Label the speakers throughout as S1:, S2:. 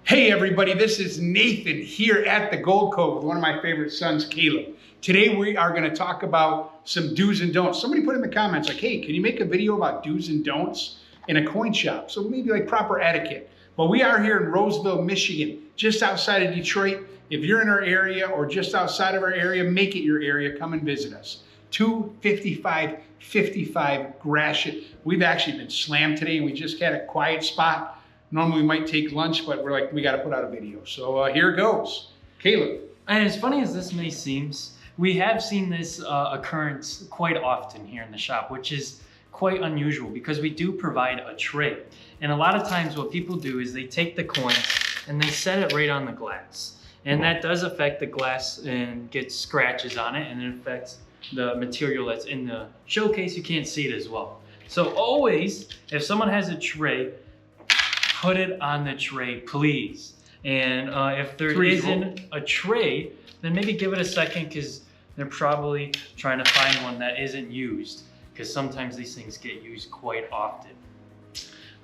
S1: Hey everybody, this is Nathan here at the Gold Cove with one of my favorite sons, Caleb. Today we are going to talk about some do's and don'ts. Somebody put in the comments like, hey, can you make a video about do's and don'ts in a coin shop? So maybe like proper etiquette. But we are here in Roseville, Michigan, just outside of Detroit. If you're in our area or just outside of our area, make it your area, come and visit us. 255 Gratiot. We've actually been slammed today and we just had a quiet spot. Normally we might take lunch, but we're like, we got to put out a video. So here it goes. Caleb.
S2: And as funny as this may seem, we have seen this occurrence quite often here in the shop, which is quite unusual because we do provide a tray. And a lot of times what people do is they take the coins and they set it right on the glass. And that does affect the glass and gets scratches on it, and it affects the material that's in the showcase. You can't see it as well. So always, if someone has a tray, put it on the tray, please. And if there isn't a tray, then maybe give it a second because they're probably trying to find one that isn't used, because sometimes these things get used quite often.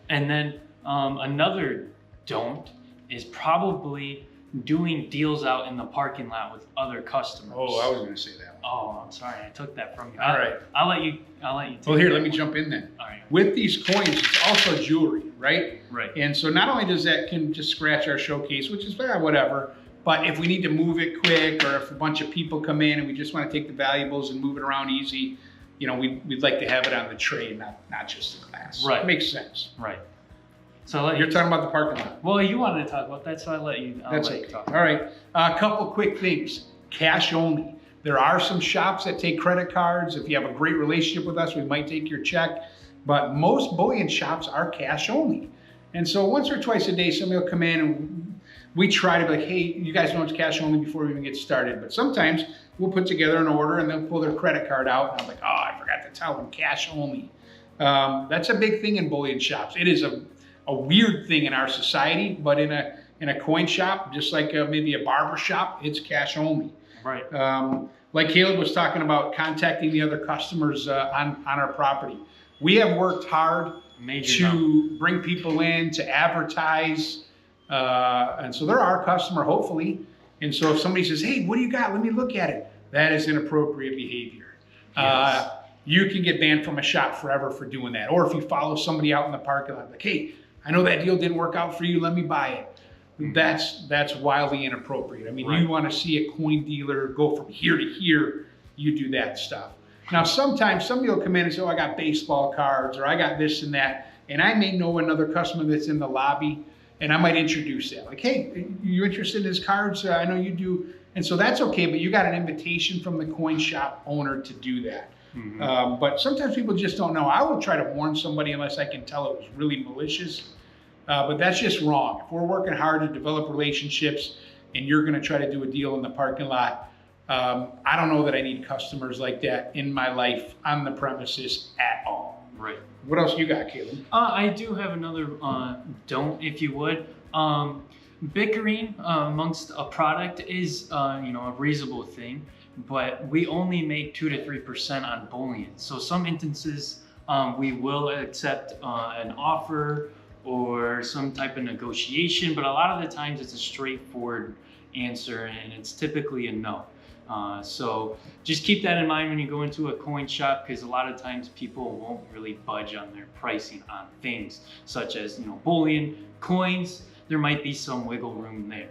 S2: And then another don't is probably doing deals out in the parking lot with other customers.
S1: Oh, I was going to say that one.
S2: Oh, I'm sorry, I took that from you.
S1: All right.
S2: I'll let you take
S1: Well, here,
S2: that.
S1: let me jump in then.
S2: All right.
S1: With these coins, it's also jewelry, right?
S2: Right.
S1: And so not only does that can just scratch our showcase, which is whatever, but if we need to move it quick or if a bunch of people come in and we just want to take the valuables and move it around easy, you know, we'd like to have it on the tray and not just the glass.
S2: Right.
S1: It makes sense.
S2: Right. So
S1: You're talking about the parking lot.
S2: Well, you wanted to talk about that, so I'll let you talk.
S1: All right. A couple quick things. Cash only. There are some shops that take credit cards. If you have a great relationship with us, we might take your check. But most bullion shops are cash only. And so once or twice a day, somebody will come in and we try to be like, hey, you guys know it's cash only before we even get started. But sometimes we'll put together an order and they'll pull their credit card out. And I'm like, oh, I forgot to tell them cash only. That's a big thing in bullion shops. It is a weird thing in our society, but in a coin shop, just like maybe a barber shop, it's cash only.
S2: Right.
S1: Like Caleb was talking about contacting the other customers on our property. We have worked hard to bring people in, to advertise, and so they're our customer, hopefully. And so if somebody says, hey, what do you got? Let me look at it. That is inappropriate behavior. Yes. You can get banned from a shop forever for doing that. Or if you follow somebody out in the parking lot, like, hey, I know that deal didn't work out for you, let me buy it. That's wildly inappropriate. I mean, You want to see a coin dealer go from here to here, you do that stuff. Now, sometimes somebody will come in and say, oh, I got baseball cards, or I got this and that, and I may know another customer that's in the lobby, and I might introduce that. Like, hey, you interested in his cards? I know you do. And so that's okay, but you got an invitation from the coin shop owner to do that. Mm-hmm. But sometimes people just don't know. I will try to warn somebody unless I can tell it was really malicious. But that's just wrong. If we're working hard to develop relationships and you're going to try to do a deal in the parking lot, I don't know that I need customers like that in my life on the premises at all.
S2: Right.
S1: What else you got, Caleb?
S2: I do have another don't, if you would. Bickering amongst a product is a reasonable thing, but we only make 2 to 3% on bullion. So some instances we will accept an offer or some type of negotiation, but a lot of the times it's a straightforward answer and it's typically a no. So just keep that in mind when you go into a coin shop, because a lot of times people won't really budge on their pricing on things such as bullion, coins. There might be some wiggle room there.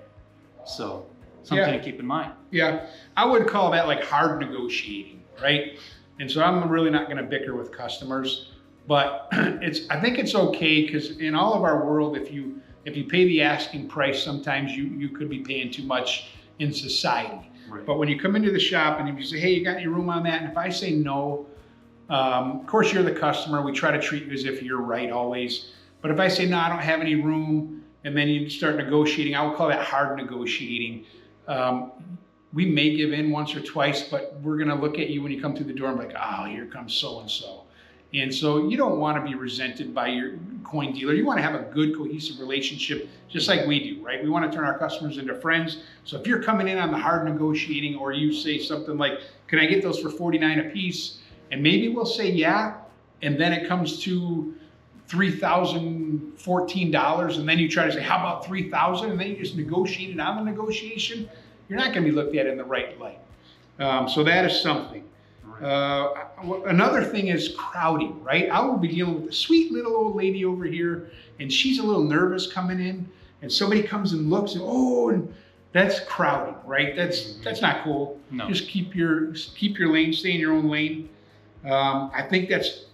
S2: So something to keep in mind. Yeah,
S1: I would call that like hard negotiating, right? And so I'm really not going to bicker with customers, but I think it's okay, because in all of our world, if you pay the asking price, sometimes you could be paying too much in society. Right. But when you come into the shop and if you say, hey, you got any room on that? And if I say no, of course you're the customer. We try to treat you as if you're right always. But if I say, no, I don't have any room, and then you start negotiating, I would call that hard negotiating. We may give in once or twice, but we're going to look at you when you come through the door and be like, oh, here comes so-and-so. And so you don't want to be resented by your coin dealer. You want to have a good, cohesive relationship, just like we do, right? We want to turn our customers into friends. So if you're coming in on the hard negotiating, or you say something like, can I get those for $49 a piece? And maybe we'll say, yeah. And then it comes to $3,000 $114, and then you try to say, how about $3,000? And then you just negotiate it on the negotiation, you're not going to be looked at in the right light. So that is something. Another thing is crowding, right? I will be dealing with a sweet little old lady over here, and she's a little nervous coming in, and somebody comes and looks, and and that's crowding, right? That's not cool.
S2: No.
S1: Just keep your lane, stay in your own lane. I think that's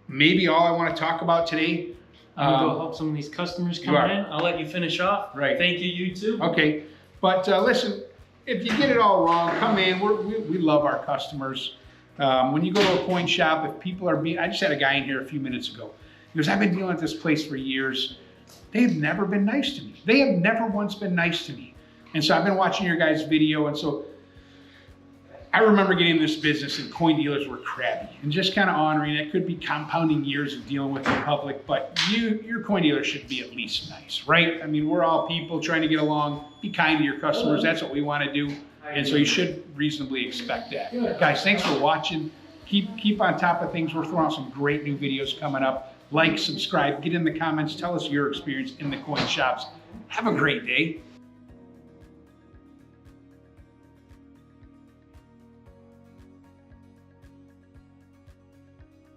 S1: maybe all I want to talk about today.
S2: I'm gonna go help some of these customers come in. I'll let you finish off.
S1: Right.
S2: Thank you, you too.
S1: Okay, but listen, if you get it all wrong, come in. We love our customers. When you go to a coin shop, if people are I just had a guy in here a few minutes ago. He goes, I've been dealing with this place for years. They've never been nice to me. They have never once been nice to me. And so I've been watching your guys' video, and so I remember getting in this business and coin dealers were crabby and just kind of honoring. It could be compounding years of dealing with the public, but your coin dealer should be at least nice, right? I mean, we're all people trying to get along. Be kind to your customers. That's what we want to do. And so you should reasonably expect that. Guys, thanks for watching. Keep on top of things. We're throwing out some great new videos coming up. Like, subscribe, get in the comments. Tell us your experience in the coin shops. Have a great day.